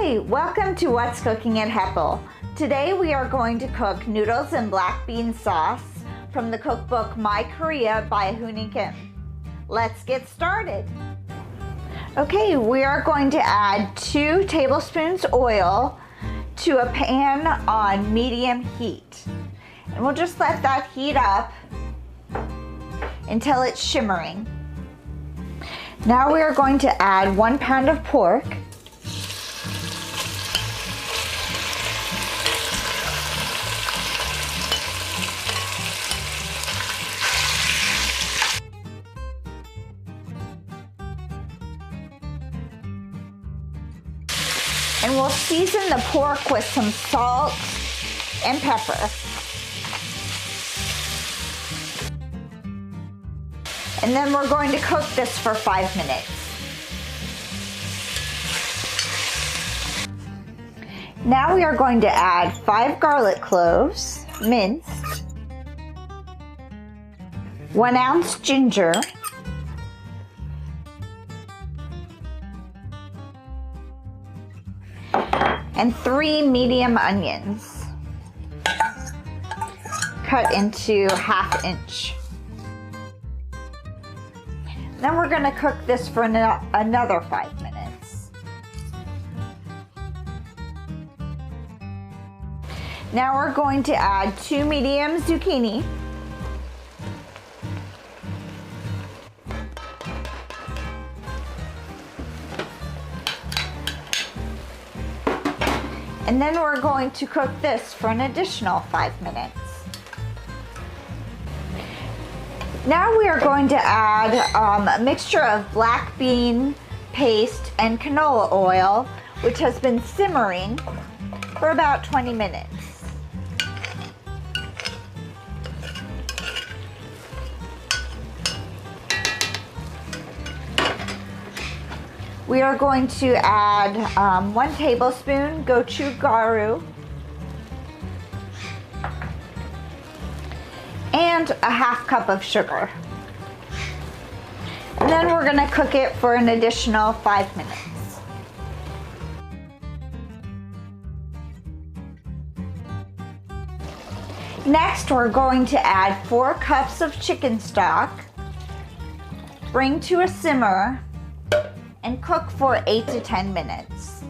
Hey, welcome to What's Cooking at HEPL. Today we are going to cook noodles and black bean sauce from the cookbook My Korea by Hooni Kim. Let's get started. Okay, we are going to add 2 tablespoons oil to a pan on medium heat. And we'll just let that heat up until it's shimmering. Now we are going to add 1 pound of pork. And we'll season the pork with some salt and pepper. And then we're going to cook this for 5 minutes. Now we are going to add 5 garlic cloves, minced, 1 ounce ginger, and 3 medium onions, cut into 1/2 inch. Then we're going to cook this for another 5 minutes. Now we're going to add 2 medium zucchini, and then we're going to cook this for an additional 5 minutes. Now we are going to add a mixture of black bean paste and canola oil, which has been simmering for about 20 minutes. We are going to add 1 tablespoon gochugaru and a 1/2 cup of sugar. And then we're going to cook it for an additional 5 minutes. Next, we're going to add 4 cups of chicken stock, bring to a simmer, and cook for 8 to 10 minutes.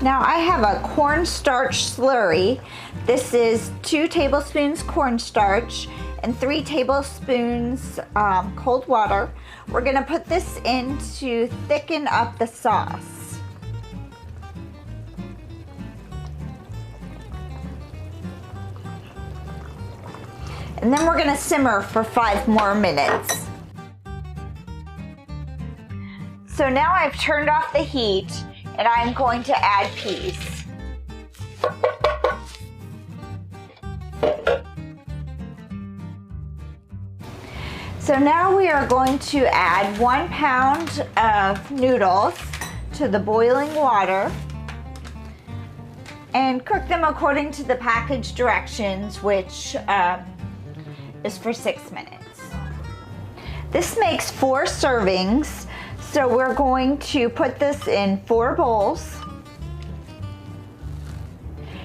Now I have a cornstarch slurry. This is 2 tablespoons cornstarch and 3 tablespoons cold water. We're going to put this in to thicken up the sauce. And then we're going to simmer for 5 more minutes. So now I've turned off the heat and I'm going to add peas. So now we are going to add 1 pound of noodles to the boiling water and cook them according to the package directions, which is for 6 minutes. This makes 4 servings, so we're going to put this in 4 bowls.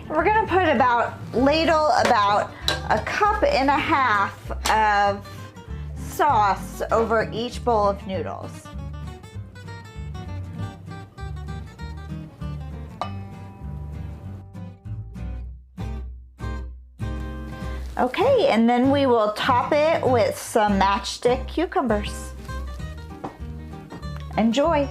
We're going to put ladle about 1.5 cups of sauce over each bowl of noodles. Okay, and then we will top it with some matchstick cucumbers. Enjoy!